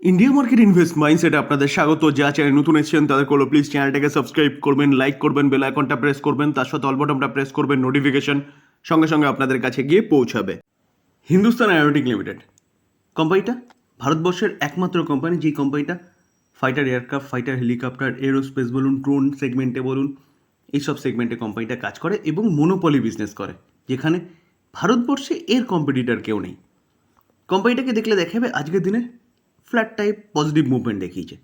India market invest মাইন্ডসেটে আপনাদের স্বাগত। যা চ্যানেল নতুন এসেছেন তাদের করলো প্লিজ চ্যানেলটাকে সাবস্ক্রাইব করবেন, লাইক করবেন, বেল আইকনটা প্রেস করবেন, তার সাথে অল বাটনটা প্রেস করবেন, নোটিফিকেশন সঙ্গে সঙ্গে আপনাদের কাছে গিয়ে পৌঁছাবে। হিন্দুস্তান অ্যারোনটিক লিমিটেড কোম্পানিটা ভারতবর্ষের একমাত্র কোম্পানি যেই কোম্পানিটা fighter aircraft, fighter helicopter, aerospace বলুন, ড্রোন সেগমেন্টে বলুন, এইসব সেগমেন্টে কোম্পানিটা কাজ করে এবং মনোপলি বিজনেস করে, যেখানে ভারতবর্ষে এর কম্পিটিটার কেউ নেই। কোম্পানিটাকে দেখলে দেখাবে আজকের দিনে ফ্ল্যাট টাইপ পজিটিভ মুভমেন্ট দেখিয়েছে,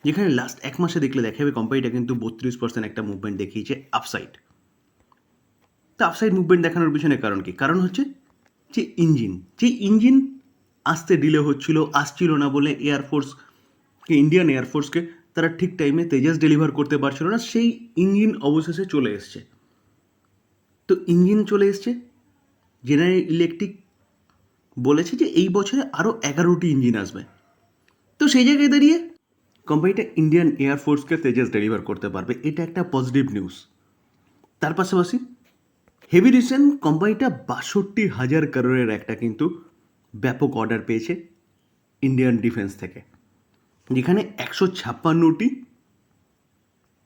যেখানে লাস্ট এক মাসে দেখলে দেখাবে কোম্পানিটা কিন্তু 32% একটা মুভমেন্ট দেখিয়েছে আপসাইড। তো আপসাইড মুভমেন্ট দেখানোর পিছনে কারণ কি? কারণ হচ্ছে যে ইঞ্জিন আসতে ডিলে আসছিল না বলে ইন্ডিয়ান এয়ারফোর্সকে তারা ঠিক টাইমে তেজাস ডেলিভার করতে পারছিল না, সেই ইঞ্জিন অবশেষে চলে এসছে। তো ইঞ্জিন চলে এসছে, জেনারেল ইলেকট্রিক বলেছে যে এই বছরে আরও 11টি ইঞ্জিন আসবে। তো সেই জায়গায় দাঁড়িয়ে কোম্পানিটা ইন্ডিয়ান এয়ারফোর্সকে তেজাস ডেলিভার করতে পারবে, এটা একটা পজিটিভ নিউজ। তার পাশাপাশি হেভি রিসেন্ট কোম্পানিটা 62,000 করোড়ের একটা কিন্তু ব্যাপক অর্ডার পেয়েছে ইন্ডিয়ান ডিফেন্স থেকে, যেখানে 156টি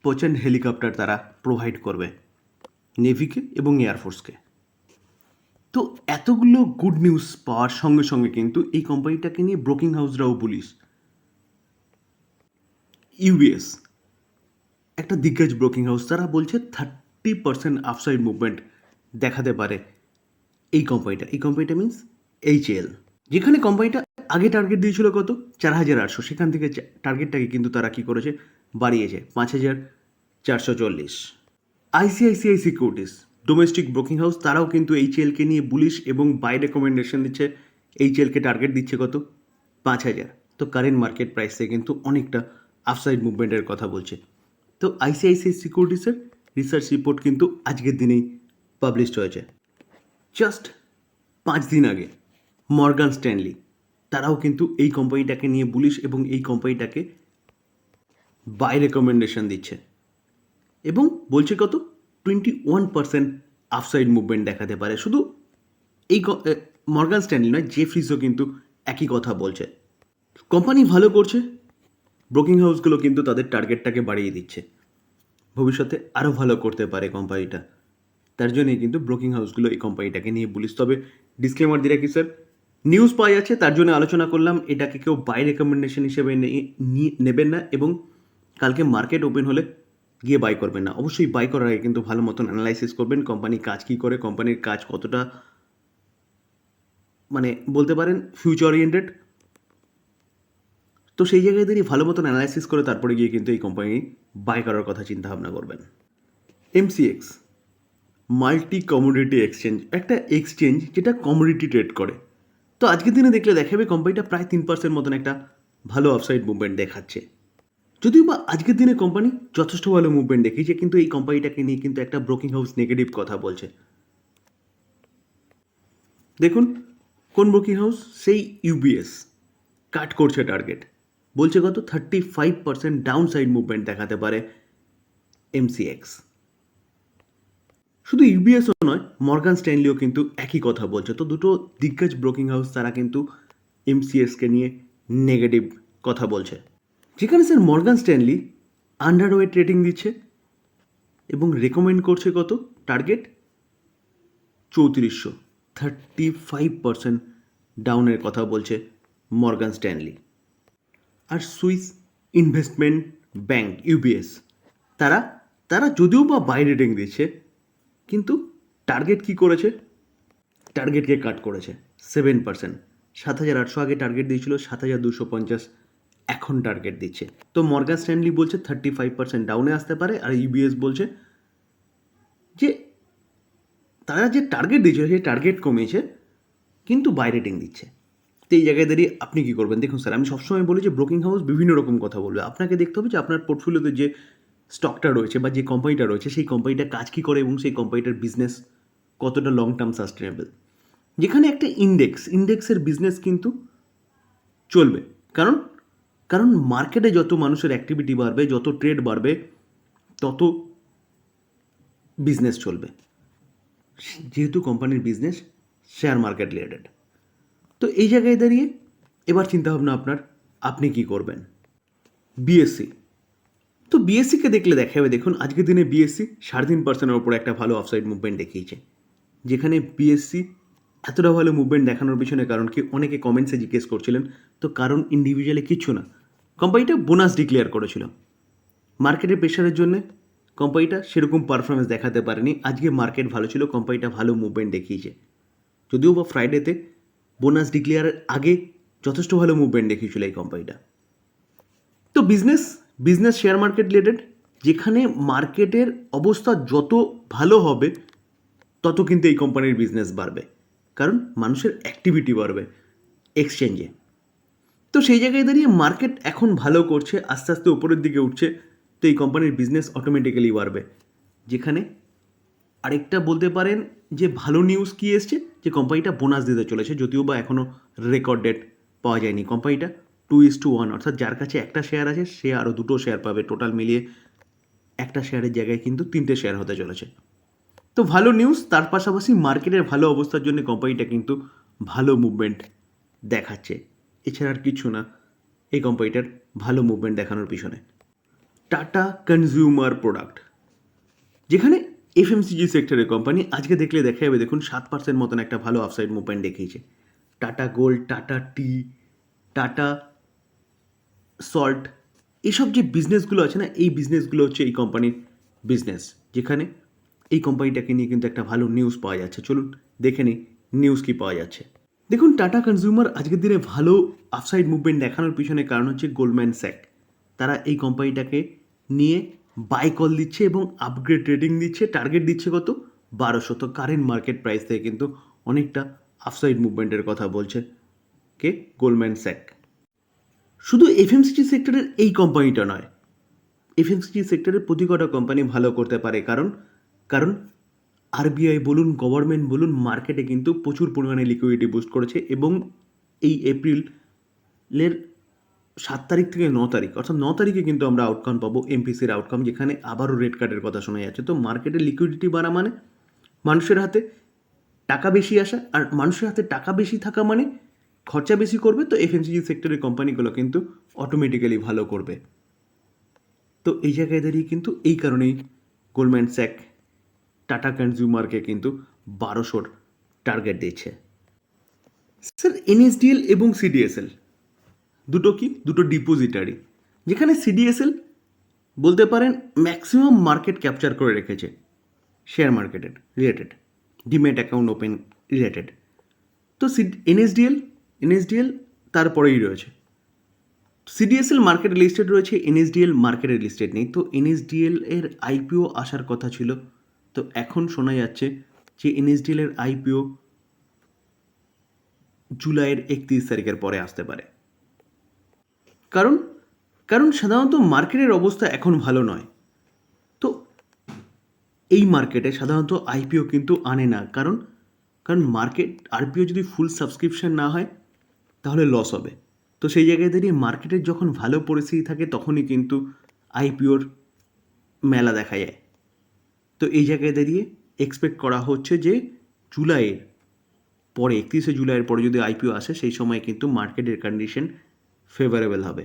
পোচেন হেলিকপ্টার তারা প্রোভাইড করবে নেভিকে এবং এয়ারফোর্সকে। তো এতগুলো গুড নিউজ পাওয়ার সঙ্গে সঙ্গে কিন্তু এই কোম্পানিটাকে নিয়ে ব্রোকিং হাউসরাও বুলিশ। ইউবিএস একটা দিগ্গজ ব্রোকিং হাউস, তারা বলছে 30% আপসাইড মুভমেন্ট দেখাতে পারে এই কোম্পানিটা মিনস এইচএল, যেখানে কোম্পানিটা আগে টার্গেট দিয়েছিল কত 4,800, সেখান থেকে টার্গেটটাকে কিন্তু তারা কি করেছে বাড়িয়েছে 5,440। ICICI securities domestic broking house, তারাও কিন্তু এইচএলকে নিয়ে বুলিশ এবং বাই রেকমেন্ডেশন দিচ্ছে। এইচএলকে টার্গেট দিচ্ছে কত 5,000। তো কারেন্ট মার্কেট প্রাইসে কিন্তু অনেকটা আপসাইড মুভমেন্টের কথা বলছে। তো আইসিআইসিআই সিকিউরিটিসের রিসার্চ রিপোর্ট কিন্তু আজকের দিনেই পাবলিশড হয়েছে। জাস্ট 5 দিন আগে মর্গান স্ট্যানলি তারাও কিন্তু এই কোম্পানিটাকে নিয়ে বুলিশ এবং এই কোম্পানিটাকে বাই রেকমেন্ডেশন দিচ্ছে এবং বলছে কত 21% আপসাইড মুভমেন্ট দেখাতে পারে। শুধু এই মর্গান স্ট্যানলি নয়, জেফ্রিজও কিন্তু একই কথা বলছে। কোম্পানি ভালো করছে, ব্রোকিং হাউসগুলো কিন্তু তাদের টার্গেটটাকে বাড়িয়ে দিচ্ছে, ভবিষ্যতে আরও ভালো করতে পারে কোম্পানিটা। তার জন্যই কিন্তু ব্রোকিং হাউসগুলো এই কোম্পানিটাকে নিয়ে বলিস। তবে ডিসক্লেমার দিয়ে রাখি স্যার, নিউজ পাওয়া যাচ্ছে তার জন্য আলোচনা করলাম, এটাকে কেউ বাই রেকমেন্ডেশন হিসেবে নেবেন না এবং কালকে মার্কেট ওপেন হলে গিয়ে বাই করবেন না। অবশ্যই বাই করার আগে কিন্তু ভালো মতন অ্যানালাইসিস করবেন কোম্পানি কাজ কী করে, কোম্পানির কাজ কতটা মানে বলতে পারেন ফিউচার ওরিয়েন্টেড। তো সেই জায়গায় দাঁড়িয়ে ভালো মতন অ্যানালাইসিস করে তারপরে গিয়ে কিন্তু এই কোম্পানি বাই করার কথা চিন্তা ভাবনা করবেন। এমসিএক্স মাল্টি কমোডিটি এক্সচেঞ্জ, একটা এক্সচেঞ্জ যেটা কমোডিটি ট্রেড করে। তো আজকের দিনে দেখলে দেখাবে কোম্পানিটা প্রায় 3% মতন একটা ভালো আপসাইড মুভমেন্ট দেখাচ্ছে। যদিও বা আজকের দিনে কোম্পানি যথেষ্ট ভালো মুভমেন্ট দেখিয়েছে, কিন্তু এই কোম্পানিটাকে নিয়ে কিন্তু একটা ব্রোকিং হাউস নেগেটিভ কথা বলছে। দেখুন কোন ব্রোকিং হাউস, সেই ইউবিএস কাট করছে টার্গেট, বলছে কত 35% ডাউন সাইড মুভমেন্ট দেখাতে পারে এমসিএক্স। শুধু ইউবিএসও নয়, মর্গান স্ট্যানলিও কিন্তু একই কথা বলছে। তো দুটো দিগ্গজ ব্রোকিং হাউস তারা কিন্তু এমসিএক্সকে নিয়ে নেগেটিভ কথা বলছে, যেখানে sir Morgan Stanley underweight rating দিচ্ছে এবং রেকমেন্ড করছে কত টার্গেট 3400, 35% ডাউনের কথা বলছে মর্গান স্ট্যানলি। আর সুইস ইনভেস্টমেন্ট ব্যাংক ইউবিএস তারা তারা যদিও বা বাই রেটিং দিচ্ছে, কিন্তু টার্গেট কি করেছে, টার্গেটকে কাট করেছে 7%। 7,800 আগে টার্গেট দিয়েছিল, 7,250 এখন টার্গেট দিচ্ছে। তো মর্গান স্ট্যানলি বলছে 35% ডাউনে আসতে পারে, আর ইউবিএস বলছে যে তারা যে টার্গেট দিয়েছিল সেই টার্গেট কমিয়েছে কিন্তু বাই রেটিং দিচ্ছে। তো এই জায়গায় দাঁড়িয়ে আপনি কী করবেন? দেখুন স্যার, আমি সবসময় বলি যে ব্রোকিং হাউস বিভিন্ন রকম কথা বলবে, আপনাকে দেখতে হবে যে আপনার পোর্টফোলিওতে যে স্টকটা রয়েছে বা যে কোম্পানিটা রয়েছে সেই কোম্পানিটা কাজ কী করে এবং সেই কোম্পানিটার বিজনেস কতটা লং টার্ম সাস্টেনেবল। যেখানে একটা ইন্ডেক্সের বিজনেস কিন্তু চলবে, কারণ কারণ মার্কেটে যত মানুষের অ্যাক্টিভিটি বাড়বে, যত ট্রেড বাড়বে, তত বিজনেস চলবে, যেহেতু কোম্পানির বিজনেস শেয়ার মার্কেট রিলেটেড। তো এই জায়গায় দাঁড়িয়ে এবার চিন্তাভাবনা আপনার আপনি কি করবেন? বিএসসি, তো বিএসসিকে দেখলে দেখা যাবে, দেখুন আজকের দিনে বিএসসি 3.5%-এর ওপরে একটা ভালো অফসাইড মুভমেন্ট দেখিয়েছে। যেখানে বিএসসি এতটা ভালো মুভমেন্ট দেখানোর পিছনে কারণ কি, অনেকে কমেন্টসে জিজ্ঞেস করছিলেন, তো কারণ ইন্ডিভিজুয়ালি কিচ্ছু না, কোম্পানিটা বোনাস ডিক্লেয়ার করেছিল, মার্কেটের প্রেশারের জন্য কোম্পানিটা সেরকম পারফরমেন্স দেখাতে পারেনি। আজকে মার্কেট ভালো ছিল, কোম্পানিটা ভালো মুভমেন্ট দেখিয়েছে, যদিও বা ফ্রাইডেতে বোনাস ডিক্লেয়ারের আগে যথেষ্ট ভালো মুভমেন্ট দেখিয়েছিল এই কোম্পানিটা। তো বিজনেস শেয়ার মার্কেট রিলেটেড, যেখানে মার্কেটের অবস্থা যত ভালো হবে তত কিন্তু এই কোম্পানির বিজনেস বাড়বে, কারণ মানুষের অ্যাক্টিভিটি বাড়বে এক্সচেঞ্জে। তো সেই জায়গায় দাঁড়িয়ে মার্কেট এখন ভালো করছে, আস্তে আস্তে উপরের দিকে উঠছে, তো এই কোম্পানির বিজনেস অটোমেটিক্যালি বাড়বে। যেখানে আরেকটা বলতে পারেন যে ভালো নিউজ কী এসছে, যে কোম্পানিটা বোনাস দিতে চলেছে, যদিও বা এখনও রেকর্ড ডেট পাওয়া যায়নি। কোম্পানিটা 2:1, অর্থাৎ যার কাছে একটা শেয়ার আছে সে আরও 2টো শেয়ার পাবে, টোটাল মিলিয়ে একটা শেয়ারের জায়গায় কিন্তু 3টে শেয়ার হতে চলেছে। তো ভালো নিউজ, তার পাশাপাশি মার্কেটের ভালো অবস্থার জন্য কোম্পানিটা কিন্তু ভালো মুভমেন্ট দেখাচ্ছে, এছাড়া আর কিছু না এই কোম্পানিটার ভালো মুভমেন্ট দেখানোর পিছনে। টাটা কনজিউমার প্রোডাক্ট, যেখানে এফএমসিজি সেক্টরের কোম্পানি, আজকে দেখলে দেখা যাবে, দেখুন 7% মতন একটা ভালো আফসাইড মুভমেন্ট দেখিয়েছে। টাটা গোল্ড, টাটা টি, টাটা সল্ট, এইসব যে বিজনেসগুলো আছে না, এই বিজনেসগুলো হচ্ছে এই কোম্পানির বিজনেস, যেখানে এই কোম্পানিটাকে নিয়ে কিন্তু একটা ভালো নিউজ পাওয়া যাচ্ছে। চলুন দেখে নিই নিউজ কী পাওয়া যাচ্ছে। দেখুন টাটা কনজিউমার আজকের দিনে ভালো আফসাইড মুভমেন্ট দেখানোর পিছনে কারণ হচ্ছে গোল্ডম্যান স্যাক, তারা এই কোম্পানিটাকে নিয়ে বাই কল দিচ্ছে এবং আপগ্রেড রেটিং দিচ্ছে, টার্গেট দিচ্ছে কত 1200। তো কারেন্ট মার্কেট প্রাইস থেকে কিন্তু অনেকটা আফসাইড মুভমেন্টের কথা বলছে কে, গোল্ডম্যান স্যাক। শুধু এফএমসিজি সেক্টরের এই কোম্পানিটা নয়, এফএমসিজি সেক্টরের প্রতি কটা কোম্পানি ভালো করতে পারে, কারণ আরবিআই বলুন, গভর্নমেন্ট বলুন, মার্কেটে কিন্তু প্রচুর পরিমাণে লিকুইডিটি বুস্ট করেছে। এবং এই এপ্রিলের 7 তারিখ থেকে 9 তারিখ, অর্থাৎ 9 তারিখে কিন্তু আমরা আউটকাম পাবো, এমপিসির আউটকাম, যেখানে আবারও রেড কার্ডের কথা শোনা যাচ্ছে। তো মার্কেটে লিকুইডিটি বাড়া মানে মানুষের হাতে টাকা বেশি আসা, আর মানুষের হাতে টাকা বেশি থাকা মানে খরচা বেশি করবে, তো এফএমসিজি সেক্টরের কোম্পানিগুলো কিন্তু অটোমেটিক্যালি ভালো করবে। তো এই জায়গায় দাঁড়িয়ে কিন্তু এই কারণেই গোল্ডম্যান স্যাক টাটা কনজিউমারকে কিন্তু 1200 টার্গেট দিচ্ছে। স্যার এনএসডিএল এবং সিডিএসএল দুটো ডিপোজিটারি, যেখানে সিডিএসএল বলতে পারেন ম্যাক্সিমাম মার্কেট ক্যাপচার করে রেখেছে শেয়ার মার্কেটের related, demat account open related. তো এনএসডিএল তারপরেই রয়েছে। সিডিএসএল মার্কেটে লিস্টেড রয়েছে, এনএসডিএল মার্কেটে লিস্টেড নেই। তো এনএসডিএল এর আইপিও আসার কথা ছিল, তো এখন শোনা যাচ্ছে যে এনএসডিএল এর আইপিও জুলাইয়ের 31 তারিখের পরে আসতে পারে। কারণ সাধারণত মার্কেটের অবস্থা এখন ভালো নয়, তো এই মার্কেটে সাধারণত আইপিও কিন্তু আনে না, কারণ মার্কেট আরপিও যদি ফুল সাবস্ক্রিপশন না হয় তাহলে লস হবে। তো সেই জায়গায় দাঁড়িয়ে মার্কেটের যখন ভালো পরিস্থিতি থাকে তখনই কিন্তু আইপিওর মেলা দেখা যায়। তো এই জায়গায় দাঁড়িয়ে এক্সপেক্ট করা হচ্ছে যে জুলাইয়ের পরে, 31শে জুলাইয়ের পরে যদি আইপিও আসে, সেই সময় কিন্তু মার্কেটের কন্ডিশন ফেভারেবল হবে।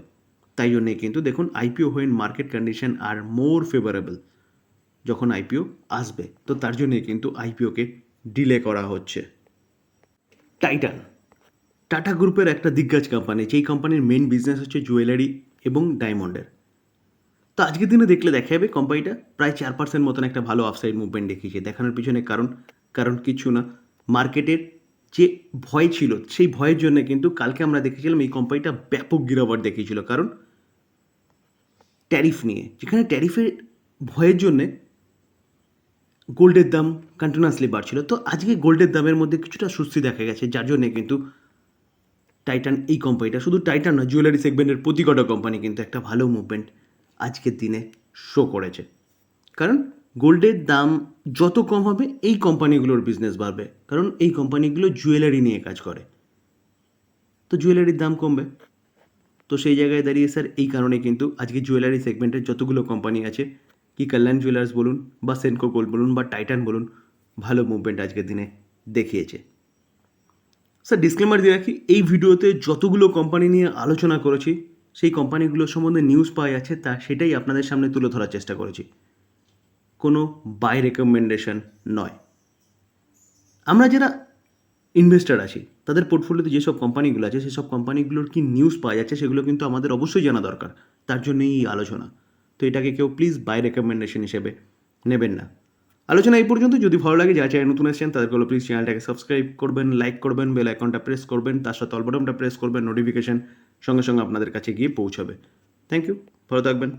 তাই জন্যে কিন্তু দেখুন IPO when market condition are more favourable, যখন আইপিও আসবে, তো তার জন্যে কিন্তু আইপিওকে ডিলে করা হচ্ছে। টাটা গ্রুপের একটা দিগ্গজ কোম্পানি, যেই কোম্পানির মেন বিজনেস হচ্ছে জুয়েলারি এবং ডায়মন্ডের। তো আজকের দিনে দেখলে দেখা যাবে কোম্পানিটা প্রায় 4% মতন একটা ভালো আফসাইড মুভমেন্ট দেখিয়েছে। দেখানোর পিছনে কারণ কিছু না, মার্কেটের যে ভয় ছিল সেই ভয়ের জন্য কিন্তু কালকে আমরা দেখেছিলাম এই কোম্পানিটা ব্যাপক গিরাবট দেখিয়েছিল, কারণ ট্যারিফ নিয়ে, যেখানে ট্যারিফের ভয়ের জন্যে গোল্ডের দাম কন্টিনিউয়াসলি বাড়ছিল। তো আজকে গোল্ডের দামের মধ্যে কিছুটা স্বস্তি দেখা গেছে, যার জন্যে কিন্তু টাইটান, এই কোম্পানিটা শুধু টাইটান নয়, জুয়েলারি সেগমেন্টের প্রতি কটা কোম্পানি কিন্তু একটা ভালো মুভমেন্ট আজকের দিনে শো করেছে। কারণ গোল্ডের দাম যত কম হবে এই কোম্পানিগুলোর বিজনেস বাড়বে, কারণ এই কোম্পানিগুলো জুয়েলারি নিয়ে কাজ করে, তো জুয়েলারির দাম কমবে। তো সেই জায়গায় দাঁড়িয়ে স্যার এই কারণে কিন্তু আজকে জুয়েলারি সেগমেন্টের যতগুলো কোম্পানি আছে, কি কল্যাণ জুয়েলার্স বলুন বা সেনকো গোল্ড বলুন বা টাইটান বলুন, ভালো মুভমেন্ট আজকের দিনে দেখিয়েছে। স্যার ডিসক্লেমার দিয়ে রাখি, এই ভিডিওতে যতগুলো কোম্পানি নিয়ে আলোচনা করেছি সেই কোম্পানিগুলোর সম্বন্ধে নিউজ পাওয়া যাচ্ছে সেটাই আপনাদের সামনে তুলে ধরার চেষ্টা করেছি, কোনো বাই রেকমেন্ডেশন নয়। আমরা যারা ইনভেস্টার আছি তাদের পোর্টফোলিওতে যেসব কোম্পানিগুলো আছে সেসব কোম্পানিগুলোর কি নিউজ পাওয়া যাচ্ছে সেগুলো কিন্তু আমাদের অবশ্যই জানা দরকার, তার জন্যই এই আলোচনা। তো এটাকে কেউ প্লিজ বাই রেকমেন্ডেশন হিসেবে নেবেন না। আলোচনা এই পর্যন্ত। যদি ভালো লাগে, যারা চ্যানেল নতুন এসেছেন তাদেরকে প্লিজ চ্যানেলটাকে সাবস্ক্রাইব করবেন, লাইক করবেন, বেল আইকনটা প্রেস করবেন, তার সাথে অল বাটনটা প্রেস করবেন, নোটিফিকেশন সঙ্গে সঙ্গে আপনাদের কাছে গিয়ে পৌঁছাবে। থ্যাংক ইউ, ভালো থাকবেন।